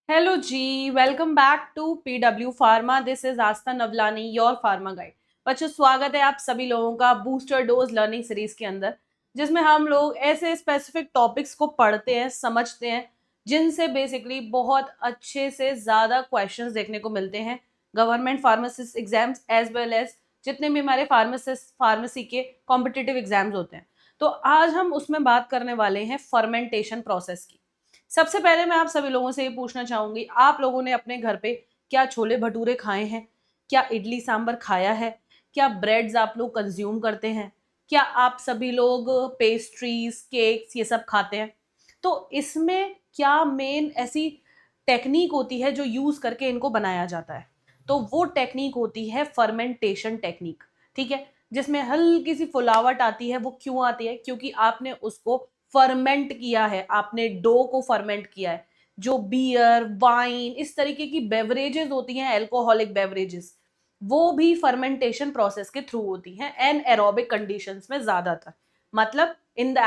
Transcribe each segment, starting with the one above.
Hello जी, welcome back to PW pharma. This is Aastha Navlani, your pharma guide. बच्चों, स्वागत है आप सभी लोगों का बूस्टर डोज लर्निंग सीरीज के अंदर, जिसमें हम लोग ऐसे स्पेसिफिक टॉपिक्स को पढ़ते हैं, समझते हैं, जिनसे बेसिकली बहुत अच्छे से ज़्यादा क्वेश्चंस देखने को मिलते हैं government pharmacist exams as well as जितने भी हमारे फार्मेसी के कॉम्पिटिटिव एग्जाम्स होते हैं। तो आज हम उसमें बात करने वाले हैं फर्मेंटेशन प्रोसेस की। सबसे पहले मैं आप सभी लोगों से ये पूछना चाहूंगी, आप लोगों ने अपने घर पे क्या छोले भटूरे खाए हैं? क्या इडली सांभर खाया है? क्या ब्रेड्स आप लोग कंज्यूम करते हैं? क्या आप सभी लोग पेस्ट्रीज, केक्स ये सब खाते हैं? तो इसमें क्या मेन ऐसी टेक्निक होती है जो यूज करके इनको बनाया जाता है? तो वो टेक्निक होती है फर्मेंटेशन टेक्निक। ठीक है, जिसमें हल्की सी फुलावट आती है। वो क्यों आती है? क्योंकि आपने उसको फर्मेंट किया है, आपने डो को फर्मेंट किया है। जो बियर, वाइन, इस तरीके की बेवरेजेस होती हैं, एल्कोहलिक बेवरेजेस, वो भी फर्मेंटेशन प्रोसेस के थ्रू होती हैं एन एरोबिक कंडीशंस में ज्यादातर, मतलब in the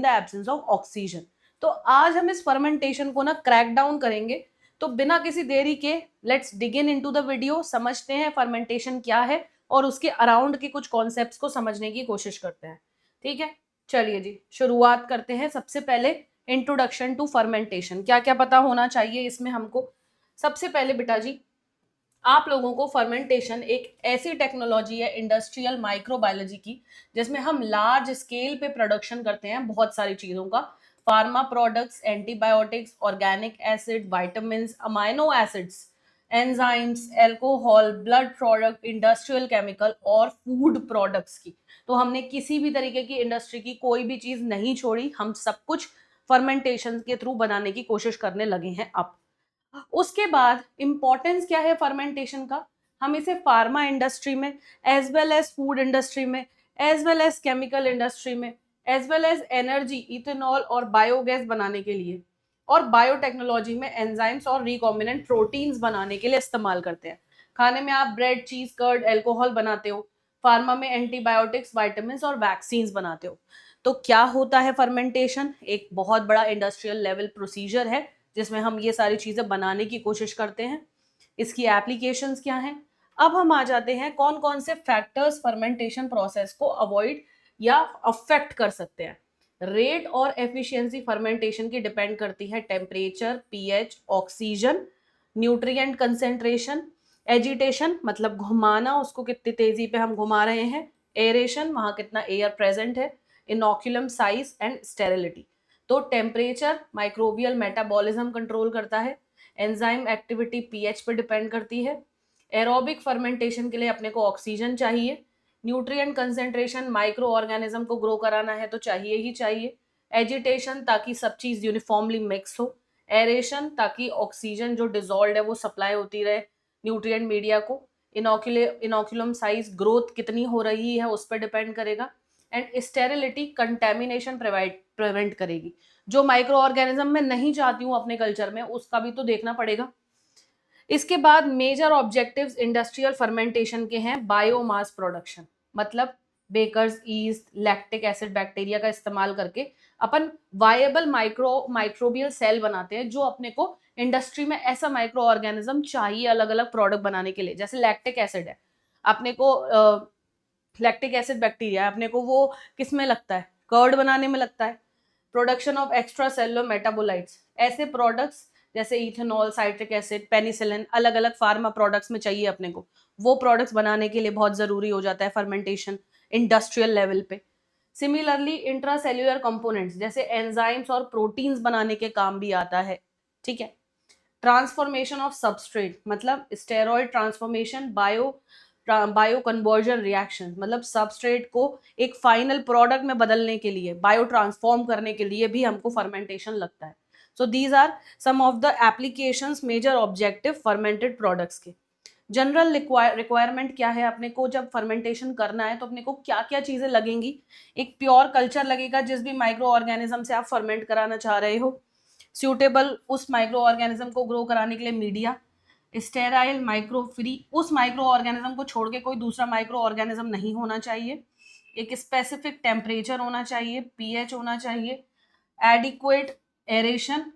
absence of oxygen. तो आज हम इस फर्मेंटेशन को ना क्रैक डाउन करेंगे। तो बिना किसी देरी के let's dig in into the video, समझते हैं फर्मेंटेशन क्या है और उसके अराउंड के कुछ कॉन्सेप्ट्स को समझने की कोशिश करते हैं। ठीक है, चलिए जी शुरुआत करते हैं। सबसे पहले इंट्रोडक्शन टू फर्मेंटेशन, क्या क्या पता होना चाहिए इसमें हमको। सबसे पहले बेटा जी, आप लोगों को फर्मेंटेशन एक ऐसी टेक्नोलॉजी है इंडस्ट्रियल माइक्रोबायोलॉजी की, जिसमें हम लार्ज स्केल पे प्रोडक्शन करते हैं बहुत सारी चीजों का। Pharma products, antibiotics, organic acid, vitamin, amino acids, enzymes, alcohol, blood product, industrial chemical और फूड प्रोडक्ट्स की। तो हमने किसी भी तरीके की इंडस्ट्री की कोई भी चीज नहीं छोड़ी, हम सब कुछ फर्मेंटेशन के थ्रू बनाने की कोशिश करने लगे हैं अब। उसके बाद इंपॉर्टेंस क्या है फर्मेंटेशन का? हम इसे फार्मा इंडस्ट्री में, as well as food industry में, as well as chemical industry में, as well as energy, ethanol और बायोगैस बनाने के लिए, और बायोटेक्नोलॉजी में एंजाइम्स और रिकॉम्बिनेंट प्रोटीन्स बनाने के लिए इस्तेमाल करते हैं। खाने में आप ब्रेड, चीज, कर्ड, एल्कोहल बनाते हो। फार्मा में एंटीबायोटिक्स, वाइटामिन और वैक्सीन्स बनाते हो। तो क्या होता है फर्मेंटेशन? एक बहुत बड़ा इंडस्ट्रियल लेवल प्रोसीजर है जिसमें हम ये सारी चीजें बनाने की कोशिश करते हैं। इसकी एप्लीकेशंस क्या हैं? अब हम आ जाते हैं कौन कौन से फैक्टर्स फर्मेंटेशन प्रोसेस को अवॉइड या अफेक्ट कर सकते हैं। रेट और एफिशिएंसी फर्मेंटेशन की डिपेंड करती है temperature, pH, oxygen, nutrient concentration, agitation मतलब घुमाना, उसको कितनी तेजी पे हम घुमा रहे हैं, एरेशन वहां कितना एयर प्रेजेंट है, इनोक्यूलम साइज एंड स्टेरिलिटी। तो टेम्परेचर माइक्रोबियल मेटाबॉलिज्म कंट्रोल करता है, एंजाइम एक्टिविटी पीएच पे डिपेंड करती है, एरोबिक फर्मेंटेशन के लिए अपने को ऑक्सीजन चाहिए, न्यूट्रिएंट कंसेंट्रेशन माइक्रो ऑर्गेनिज्म को ग्रो कराना है तो चाहिए ही चाहिए, एजिटेशन ताकि सब चीज यूनिफॉर्मली मिक्स हो, एरेशन ताकि ऑक्सीजन जो डिजोल्व है वो सप्लाई होती रहे न्यूट्रिएंट मीडिया को, इनोक्यूलम साइज ग्रोथ कितनी हो रही है उस पर डिपेंड करेगा, एंड स्टेरिलिटी कंटेमिनेशन प्रिवेंट करेगी। जो माइक्रो ऑर्गेनिज्म मैं नहीं चाहती हूँ अपने कल्चर में, उसका भी तो देखना पड़ेगा। इसके बाद मेजर ऑब्जेक्टिव्स इंडस्ट्रियल फर्मेंटेशन के हैं बायोमास प्रोडक्शन, मतलब baker's yeast, lactic acid bacteria का इस्तेमाल करके अपन वायबल माइक्रोबियल सेल बनाते हैं, जो अपने को इंडस्ट्री में ऐसा माइक्रो ऑर्गेनिज्म चाहिए अलग अलग प्रोडक्ट बनाने के लिए। जैसे लैक्टिक एसिड है, अपने को लैक्टिक एसिड बैक्टीरिया अपने को वो किस में लगता है? कर्ड बनाने में लगता है। Production of extra cellular metabolites, ऐसे प्रोडक्ट्स जैसे इथेनॉल, साइट्रिक एसिड, पेनिसिलिन, अलग अलग फार्मा प्रोडक्ट्स में चाहिए अपने को। वो प्रोडक्ट्स बनाने के लिए बहुत जरूरी हो जाता है फर्मेंटेशन इंडस्ट्रियल लेवल पे। सिमिलरली इंट्रासेल्युलर कंपोनेंट्स जैसे एंजाइम्स और प्रोटीन्स बनाने के काम भी आता है। ठीक है, ट्रांसफॉर्मेशन ऑफ सबस्ट्रेट मतलब steroid transformation, bio conversion reaction मतलब सबस्ट्रेट को एक फाइनल प्रोडक्ट में बदलने के लिए, बायो ट्रांसफॉर्म करने के लिए भी हमको फर्मेंटेशन लगता है। So these are some of the applications, major objective fermented products के। जनरल रिक्वायरमेंट क्या है? अपने को जब फर्मेंटेशन करना है तो अपने को क्या क्या चीजें लगेंगी? एक प्योर कल्चर लगेगा जिस भी माइक्रो ऑर्गेनिज्म से आप फर्मेंट कराना चाह रहे हो। सूटेबल उस माइक्रो ऑर्गेनिज्म को ग्रो कराने के लिए मीडिया। स्टेराइल माइक्रो फ्री, उस माइक्रो ऑर्गेनिज्म को छोड़ के कोई दूसरा माइक्रो ऑर्गेनिज्म नहीं होना चाहिए। एक स्पेसिफिक टेम्परेचर होना चाहिए, पीएच होना चाहिए, एडिक्वेट एरेशन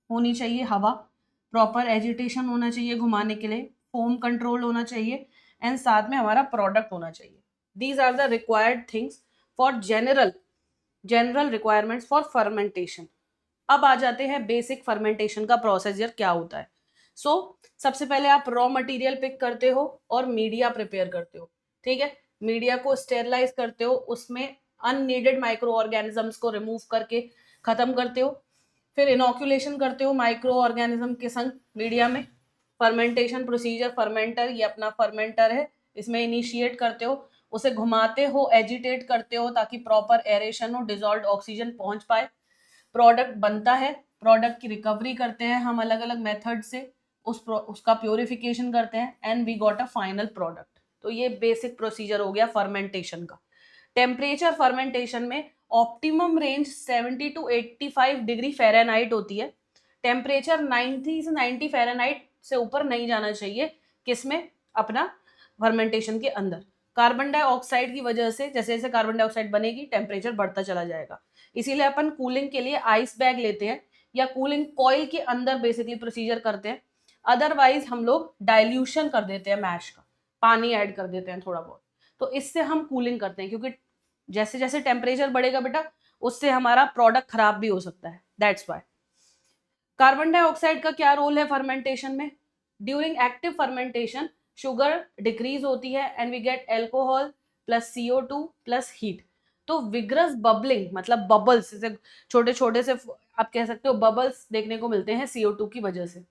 होनी चाहिए हवा, प्रॉपर एजिटेशन होना चाहिए घुमाने के लिए, फोम कंट्रोल होना चाहिए, एंड साथ में हमारा प्रोडक्ट होना चाहिए. These are the required things for general requirements for fermentation. अब आ जाते हैं बेसिक फर्मेंटेशन का प्रोसीजर क्या होता है. सबसे पहले आप रॉ मटेरियल पिक करते हो और मीडिया प्रिपेयर करते हो. ठीक है, मीडिया को स्टेरलाइज करते हो, उसमें अननीडेड माइक्रो ऑर्गेनिजम्स को रिमूव करके खत्म करते हो. फिर इनोक्यूलेशन करते हो माइक्रो ऑर्गेनिज्म के संग मीडिया में. फर्मेंटेशन प्रोसीजर, फर्मेंटर, ये अपना फर्मेंटर है, इसमें इनिशिएट करते हो, उसे घुमाते हो, एजिटेट करते हो ताकि प्रॉपर एरेशन हो, डिजॉल्व ऑक्सीजन पहुंच पाए, प्रोडक्ट बनता है. प्रोडक्ट की रिकवरी करते हैं हम अलग अलग मेथड से, उसका प्योरिफिकेशन करते हैं, and we got a final product. तो ये बेसिक प्रोसीजर हो गया फर्मेंटेशन का. टेम्परेचर फर्मेंटेशन में optimum range 70 to 85 degree Fahrenheit होती है. टेम्परेचर 90 से 90 फ़ारेनहाइट से ऊपर नहीं जाना चाहिए. किसमें? अपना फर्मेंटेशन के अंदर. कार्बन डाइऑक्साइड की वजह से जैसे जैसे कार्बन डाइऑक्साइड बनेगी टेम्परेचर बढ़ता चला जाएगा. इसीलिए अपन कूलिंग के लिए आइस बैग लेते हैं या कूलिंग कॉइल के अंदर बेसिकली प्रोसीजर करते हैं. अदरवाइज हम लोग डाइल्यूशन कर देते हैं मैश का, पानी ऐड कर देते हैं थोड़ा बहुत. तो इससे हम कूलिंग करते हैं, क्योंकि जैसे जैसे टेम्परेचर बढ़ेगा बेटा उससे हमारा प्रोडक्ट खराब भी हो सकता है. That's why. कार्बन डाइऑक्साइड का क्या रोल है फर्मेंटेशन में? During active fermentation sugar decrease होती है and we get alcohol plus CO2 plus heat. तो विग्रस बबलिंग मतलब बबल्स, जैसे छोटे छोटे से आप कह सकते हो बबल्स देखने को मिलते हैं CO2 की वजह से.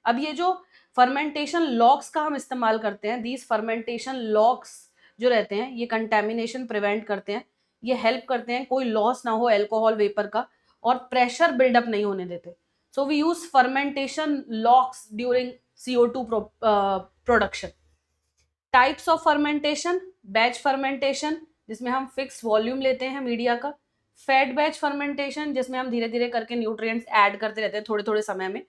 अब ये जो फर्मेंटेशन लॉक्स का हम इस्तेमाल करते हैं, दीज फर्मेंटेशन लॉक्स जो रहते हैं ये कंटेमिनेशन प्रिवेंट करते हैं, ये हेल्प करते हैं कोई लॉस ना हो एल्कोहल वेपर का, और प्रेशर बिल्डअप नहीं होने देते. So we use fermentation locks during CO2 production. Types of fermentation: batch fermentation जिसमें हम फिक्स वॉल्यूम लेते हैं मीडिया का. फेड बैच फर्मेंटेशन जिसमें हम धीरे धीरे करके न्यूट्रिएंट्स ऐड करते रहते हैं थोड़े थोड़े समय में.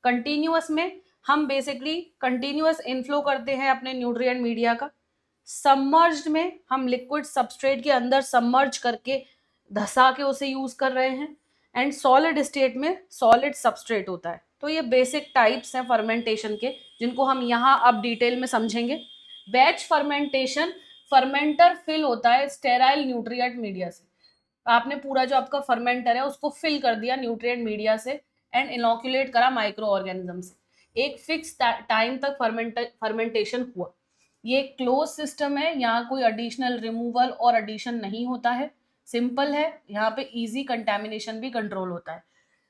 कंटिन्यूअस में हम बेसिकली कंटिन्यूअस इनफ्लो करते हैं अपने न्यूट्रिएंट मीडिया का. सबमर्ज्ड में हम लिक्विड सबस्ट्रेट के अंदर सबमर्ज करके धसा के उसे यूज कर रहे हैं. एंड सॉलिड स्टेट में सॉलिड सबस्ट्रेट होता है. तो ये बेसिक टाइप्स हैं फर्मेंटेशन के जिनको हम यहाँ अब डिटेल में समझेंगे. बैच फर्मेंटेशन, फर्मेंटर फिल होता है स्टेराइल न्यूट्रिएंट मीडिया से. आपने पूरा जो आपका फर्मेंटर है उसको फिल कर दिया न्यूट्रिएंट मीडिया से एंड इनोक्यूलेट करा माइक्रो ऑर्गेनिज्म से. एक फिक्स टाइम तक फर्मेंटेशन हुआ. ये क्लोज सिस्टम है, यहाँ कोई एडिशनल रिमूवल और एडिशन नहीं होता है. सिंपल है, यहाँ पे इजी कंटेमिनेशन भी कंट्रोल होता है.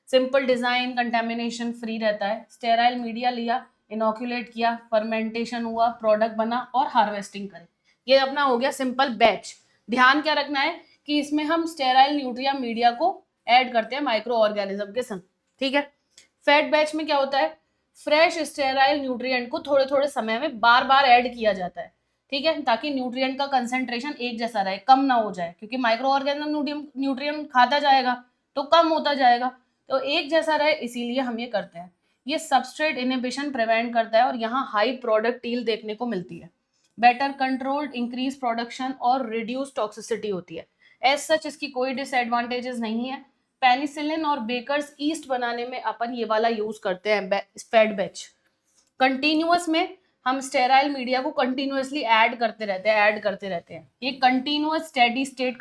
सिंपल डिजाइन, कंटेमिनेशन फ्री रहता है. स्टेराइल मीडिया लिया, इनोक्यूलेट किया, फर्मेंटेशन हुआ, प्रोडक्ट बना और हार्वेस्टिंग करें. ये अपना हो गया सिंपल बैच. ध्यान क्या रखना है कि इसमें हम स्टेराइल न्यूट्रिया मीडिया को ऐड करते हैं माइक्रो ऑर्गेनिज्म के संग. ठीक है. फेड बैच में क्या होता है? फ्रेश स्टेराइल न्यूट्रिएंट को थोड़े थोड़े समय में बार बार ऐड किया जाता है. ठीक है, ताकि न्यूट्रिएंट का कंसेंट्रेशन एक जैसा रहे, कम ना हो जाए, क्योंकि माइक्रो ऑर्गेनिज्म न्यूट्रिएंट खाता जाएगा तो कम होता जाएगा. तो एक जैसा रहे, इसीलिए हम ये करते हैं. ये सबस्ट्रेट इनहिबिशन प्रिवेंट करता है और यहाँ हाई प्रोडक्ट यील्ड देखने को मिलती है. बेटर कंट्रोल्ड इंक्रीज प्रोडक्शन और रिड्यूस टॉक्सिसिटी होती है. एज सच इसकी कोई डिसएडवांटेजेस नहीं है. पेनिसिलिन और बेकर्स ईस्ट बनाने में अपन ये वाला यूज करते हैं फेड बैच. कंटिन्यूअस में हम स्टेराइल मीडिया को कंटिन्यूअसली ऐड करते रहते हैं. ये कंटिन्यूअस स्टेडी स्टेट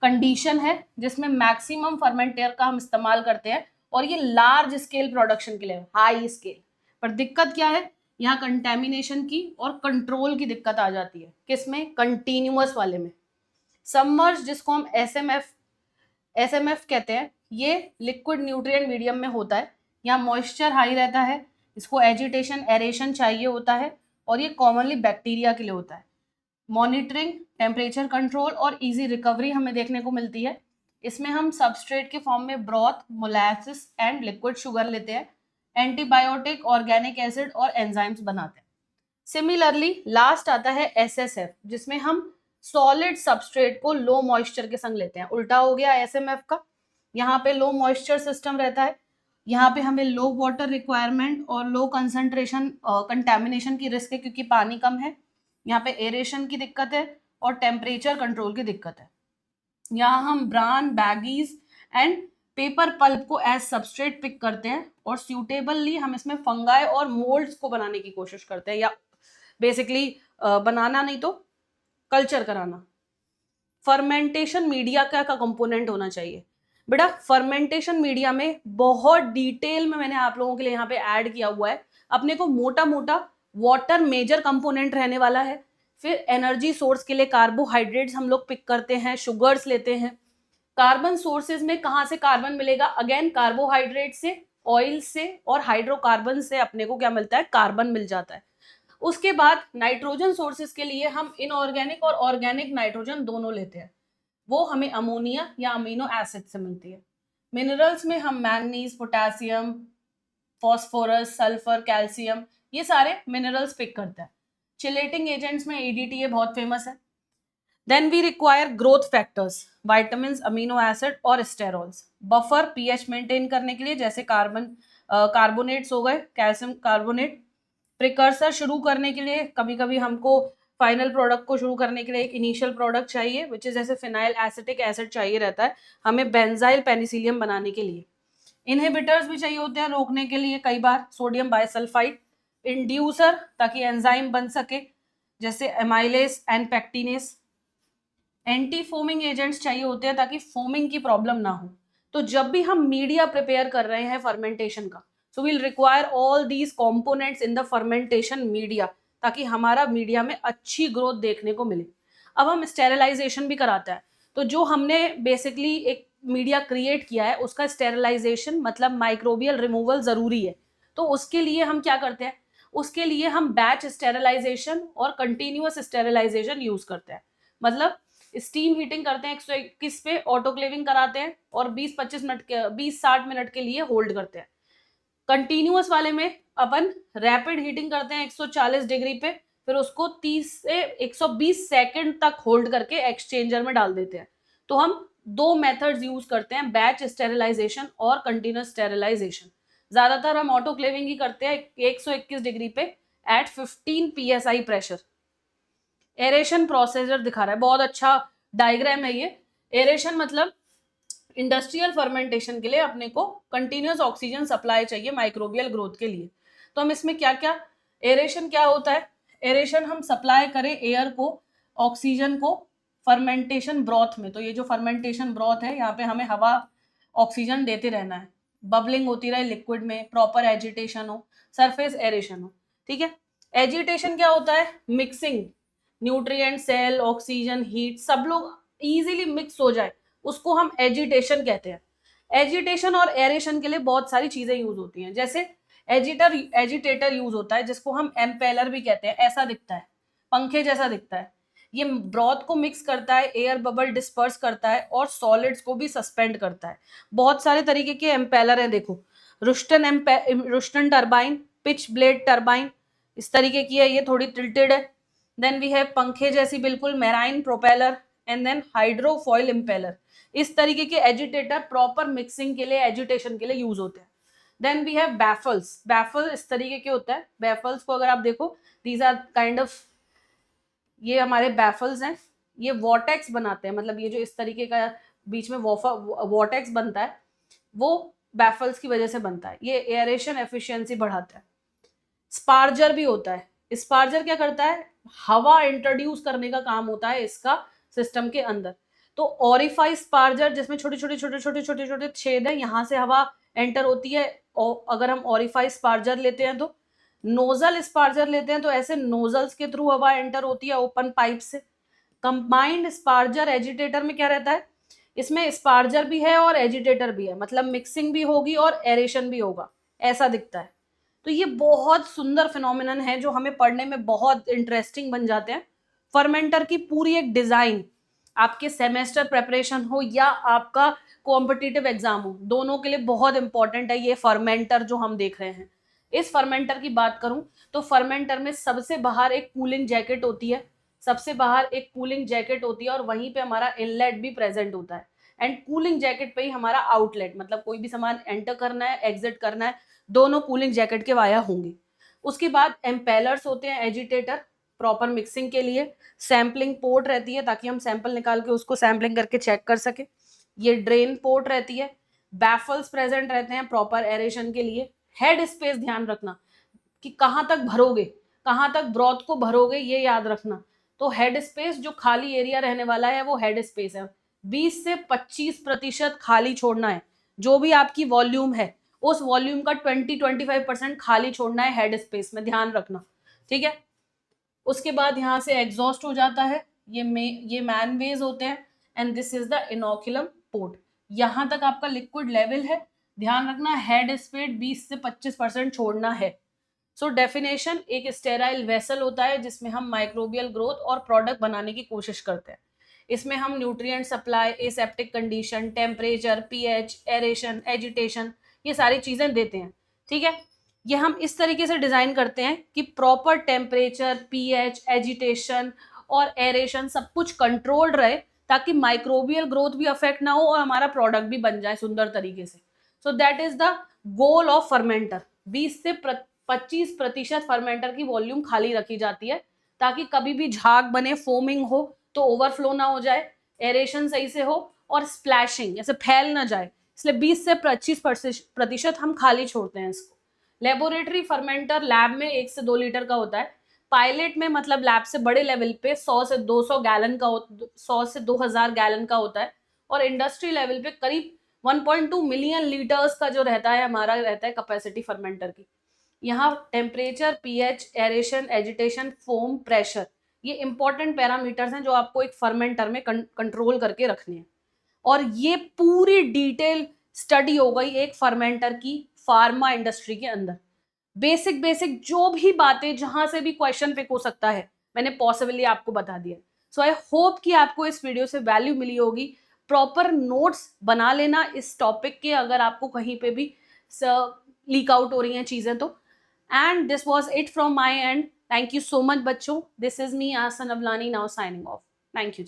कंडीशन है जिसमें मैक्सिमम फर्मेंटर का हम इस्तेमाल करते हैं, और ये लार्ज स्केल प्रोडक्शन के लिए, हाई स्केल. पर दिक्कत क्या है? यहाँ कंटेमिनेशन की और कंट्रोल की दिक्कत आ जाती है. किसमें? कंटिन्यूअस वाले में. सबमर्ज जिसको हम एसएमएफ कहते हैं, ये लिक्विड न्यूट्रिएंट मीडियम में होता है. यहाँ मॉइस्चर हाई रहता है, इसको एजिटेशन एरेशन चाहिए होता है, और ये कॉमनली बैक्टीरिया के लिए होता है. मॉनिटरिंग, टेम्परेचर कंट्रोल और इजी रिकवरी हमें देखने को मिलती है. इसमें हम सबस्ट्रेट के फॉर्म में broth, molasses and liquid sugar लेते हैं. एंटीबायोटिक, ऑर्गेनिक एसिड और एंजाइम्स बनाते हैं. सिमिलरली लास्ट आता है एसएसएफ, जिसमें हम सॉलिड सबस्ट्रेट को लो मॉइस्चर के संग लेते हैं. उल्टा हो गया एसएमएफ का. यहाँ पे लो मॉइस्चर सिस्टम रहता है, यहाँ पे हमें लो वाटर रिक्वायरमेंट और लो कंसंट्रेशन कंटेमिनेशन की रिस्क है क्योंकि पानी कम है. यहाँ पे एरेशन की दिक्कत है और टेम्परेचर कंट्रोल की दिक्कत है. यहाँ हम bran, baggies and paper pulp को एज सबस्ट्रेट पिक करते हैं और सूटेबली हम इसमें फंगाई और मोल्ड्स को बनाने की कोशिश करते हैं, या बेसिकली बनाना नहीं तो कल्चर कराना। फर्मेंटेशन मीडिया का कंपोनेंट होना चाहिए बेटा। फर्मेंटेशन मीडिया में बहुत डिटेल में मैंने आप लोगों के लिए यहाँ पे ऐड किया हुआ है। अपने को मोटा मोटा वाटर मेजर कंपोनेंट रहने वाला है। फिर एनर्जी सोर्स के लिए कार्बोहाइड्रेट्स हम लोग पिक करते हैं, शुगर्स लेते हैं। कार्बन सोर्सेज में कहाँ से कार्बन मिलेगा? अगेन कार्बोहाइड्रेट से, ऑयल से और हाइड्रोकार्बन से अपने को क्या मिलता है? कार्बन मिल जाता है। उसके बाद नाइट्रोजन सोर्सेज के लिए हम इनऑर्गेनिक और ऑर्गेनिक नाइट्रोजन दोनों लेते हैं, वो हमें अमोनिया या अमीनो एसिड से मिलती है। मिनरल्स में हम manganese, potassium, phosphorus, sulphur, calcium, ये सारे मिनरल्स पिक करते हैं। चिलेटिंग एजेंट्स में EDTA बहुत फेमस है। Then we require growth factors, vitamin, amino acid और स्टेरॉल्स। बफर pH मेंटेन करने के लिए, जैसे कार्बोनेट्स हो गए, कैल्शियम कार्बोनेट। प्रिकर्सर शुरू करने के लिए, कभी कभी हमको फाइनल प्रोडक्ट को शुरू करने के लिए एक इनिशियल प्रोडक्ट चाहिए, विच इज जैसे फिनाइल एसिटिक एसिड चाहिए रहता है हमें बेंजाइल पेनिसिलियम बनाने के लिए। इनहिबिटर्स भी चाहिए होते हैं रोकने के लिए, कई बार सोडियम बाइसल्फाइड। इंड्यूसर, ताकि एंजाइम बन सके, जैसे amylase and pectinase. Anti foaming agents चाहिए होते हैं ताकि फोमिंग की प्रॉब्लम ना हो। तो जब भी हम मीडिया प्रिपेयर कर रहे हैं फर्मेंटेशन का, so we'll require all these components in the fermentation media, ताकि हमारा मीडिया में अच्छी ग्रोथ देखने को मिले। अब हम स्टेरिलाइजेशन भी कराते हैं, तो जो हमने बेसिकली एक मीडिया क्रिएट किया है उसका स्टेरिलाइजेशन मतलब माइक्रोबियल रिमूवल जरूरी है। तो उसके लिए हम क्या करते हैं? उसके लिए हम बैच स्टेरिलाइजेशन और कंटिन्यूअस स्टेरिलाइजेशन यूज करते हैं। मतलब स्टीम हीटिंग करते हैं 121 पे, ऑटोक्लेविंग कराते हैं और 20-60 मिनट के लिए होल्ड करते हैं। कंटिन्यूअस वाले में अपन रैपिड हीटिंग करते हैं 140 डिग्री पे, फिर उसको 30 से 120 सेकंड तक होल्ड करके एक्सचेंजर में डाल देते हैं। तो हम दो मेथड्स यूज करते हैं, बैच स्टेरिलाइजेशन और कंटिन्यूअस स्टेरिलाइजेशन। ज्यादातर हम ऑटोक्लेविंग ही करते हैं 121 डिग्री पे at 15 PSI pressure. Aeration procedure दिखा रहा है, बहुत अच्छा डायग्राम है ये। एरेशन मतलब इंडस्ट्रियल फर्मेंटेशन के लिए अपने को कंटिन्यूअस ऑक्सीजन सप्लाई चाहिए माइक्रोबियल ग्रोथ के लिए। तो हम इसमें क्या क्या, एरेशन क्या होता है? एरेशन हम सप्लाई करें एयर को, ऑक्सीजन को फर्मेंटेशन ब्रॉथ में। तो ये जो फर्मेंटेशन ब्रॉथ है, यहाँ पे हमें हवा ऑक्सीजन देते रहना है, बबलिंग होती रहे लिक्विड में, प्रॉपर एजिटेशन हो, सरफेस एरेशन हो। ठीक है। एजिटेशन क्या होता है? Mixing, nutrient, cell, oxygen, heat सब लोग इजीली मिक्स हो जाए, उसको हम एजिटेशन कहते हैं। एजिटेशन और एरेशन के लिए बहुत सारी चीजें यूज होती हैं, जैसे एजिटेटर यूज होता है जिसको हम एम्पेलर भी कहते हैं, ऐसा दिखता है, पंखे जैसा दिखता है। ये ब्रॉथ को मिक्स करता है, एयर बबल डिस्पर्स करता है और सॉलिड्स को भी सस्पेंड करता है। बहुत सारे तरीके के एम्पेलर हैं, देखो रुस्टन टर्बाइन, पिच ब्लेड टर्बाइन, इस तरीके की है, ये थोड़ी टिल्टेड है। देन वी हैव पंखे जैसी बिल्कुल marine propeller, and then hydrofoil impeller. इस तरीके के एजिटेटर प्रॉपर मिक्सिंग के लिए, एजिटेशन के लिए यूज होते हैं। Then we have baffles. Baffle इस तरीके के होता है, बैफल्स को अगर आप देखो, दीज आर काइंड ऑफ, ये हमारे बैफल्स हैं, ये वॉटेक्स बनाते हैं, मतलब ये जो इस तरीके का बीच में वॉटेक्स बनता है वो बैफल्स की वजह से बनता है, ये एयरेशन एफिशिएंसी बढ़ाता है। स्पार्जर भी होता है, स्पार्जर क्या करता है? हवा इंट्रोड्यूस करने का काम होता है इसका सिस्टम के अंदर। तो ऑरिफाई स्पार्जर, जिसमें छोटे छोटे छोटे छोटे छोटे छोटे छेद है, यहाँ से हवा एंटर होती है। और अगर हम ऑरिफाई स्पार्जर लेते हैं तो, नोजल स्पार्जर लेते हैं तो ऐसे नोजल्स के थ्रू हवा एंटर होती है ओपन पाइप से। कंबाइंड स्पार्जर एजिटेटर में क्या रहता है? इसमें स्पार्जर भी है और एजिटेटर भी है, मतलब मिक्सिंग भी होगी और एरेशन भी होगा, ऐसा दिखता है। तो ये बहुत सुंदर फिनोमिनन है जो हमें पढ़ने में बहुत इंटरेस्टिंग बन जाते हैं। फर्मेंटर की पूरी एक डिजाइन, आपके सेमेस्टर प्रेपरेशन हो या आपका कॉम्पिटिटिव एग्जाम हो, दोनों के लिए बहुत इंपॉर्टेंट है ये फर्मेंटर जो हम देख रहे हैं। इस फर्मेंटर की बात करूं तो फर्मेंटर में सबसे बाहर एक कूलिंग जैकेट होती है, सबसे बाहर एक कूलिंग जैकेट होती है और वहीं पे हमारा इनलेट भी प्रेजेंट होता है। एंड कूलिंग जैकेट पे ही हमारा आउटलेट, मतलब कोई भी सामान एंटर करना है, एग्जिट करना है, दोनों कूलिंग जैकेट के वाया होंगे। उसके बाद एम्पेलर्स होते हैं, एजिटेटर प्रॉपर मिक्सिंग के लिए। सैम्पलिंग पोर्ट रहती है ताकि हम सैंपल निकाल के उसको सैम्पलिंग करके चेक कर सके। ये ड्रेन पोर्ट रहती है, बैफल्स प्रेजेंट रहते हैं प्रॉपर एरेशन के लिए। हेड स्पेस ध्यान रखना कि कहाँ तक भरोगे, कहाँ तक ब्रॉथ को भरोगे, ये याद रखना। तो हेड स्पेस, जो खाली एरिया रहने वाला है वो हेड स्पेस है। 20 से 25% खाली छोड़ना है। जो भी आपकी वॉल्यूम है उस वॉल्यूम का 20-25% खाली छोड़ना है हेड स्पेस में, ध्यान रखना, ठीक है। उसके बाद यहाँ से एग्जॉस्ट हो जाता है, ये मैन वेज होते हैं, and this is the inoculum port. यहाँ तक आपका लिक्विड लेवल है, ध्यान रखना हेड स्पेस 20 से 25% छोड़ना है। सो डेफिनेशन, एक स्टेराइल वेसल होता है जिसमें हम माइक्रोबियल ग्रोथ और प्रोडक्ट बनाने की कोशिश करते हैं। इसमें हम nutrient supply, aseptic condition, temperature, pH, aeration, agitation, ये सारी चीजें देते हैं, ठीक है। ये हम इस तरीके से डिजाइन करते हैं कि प्रॉपर टेम्परेचर, पीएच, एजिटेशन और एरेशन सब कुछ कंट्रोल्ड रहे, ताकि माइक्रोबियल ग्रोथ भी अफेक्ट ना हो और हमारा प्रोडक्ट भी बन जाए सुंदर तरीके से। So that is the goal of fermenter. 20 से 25% फर्मेंटर की वॉल्यूम खाली रखी जाती है, ताकि कभी भी झाग बने, फोमिंग हो तो ओवरफ्लो ना हो जाए, एरेशन सही से हो और स्प्लैशिंग ऐसे फैल ना जाए, इसलिए 20 से 25% हम खाली छोड़ते हैं इसको। लेबोरेटरी फर्मेंटर लैब में 1 से 2 लीटर का होता है। पायलट में, मतलब लैब से बड़े लेवल पे 100 से 200 गैलन का, 100 से 2000 गैलन का होता है। और इंडस्ट्री लेवल पे करीब 1.2 मिलियन लीटर्स का जो रहता है हमारा, रहता है कैपेसिटी फर्मेंटर की। यहाँ temperature, pH, aeration, agitation, foam, pressure, ये इंपॉर्टेंट पैरामीटर्स हैं जो आपको एक फर्मेंटर में कंट्रोल करके रखने हैं। और ये पूरी डिटेल स्टडी हो गई एक फर्मेंटर की फार्मा इंडस्ट्री के अंदर। बेसिक बेसिक जो भी बातें जहां से भी क्वेश्चन पिक हो सकता है, मैंने पॉसिबली आपको बता दिया। सो आई होप कि आपको इस वीडियो से वैल्यू मिली होगी। प्रॉपर नोट्स बना लेना इस टॉपिक के, अगर आपको कहीं पे भी लीक आउट हो रही हैं चीजें तो। And this was it from my end. Thank you so much, बच्चों. This is me, Asa Navlani, now signing off. Thank you.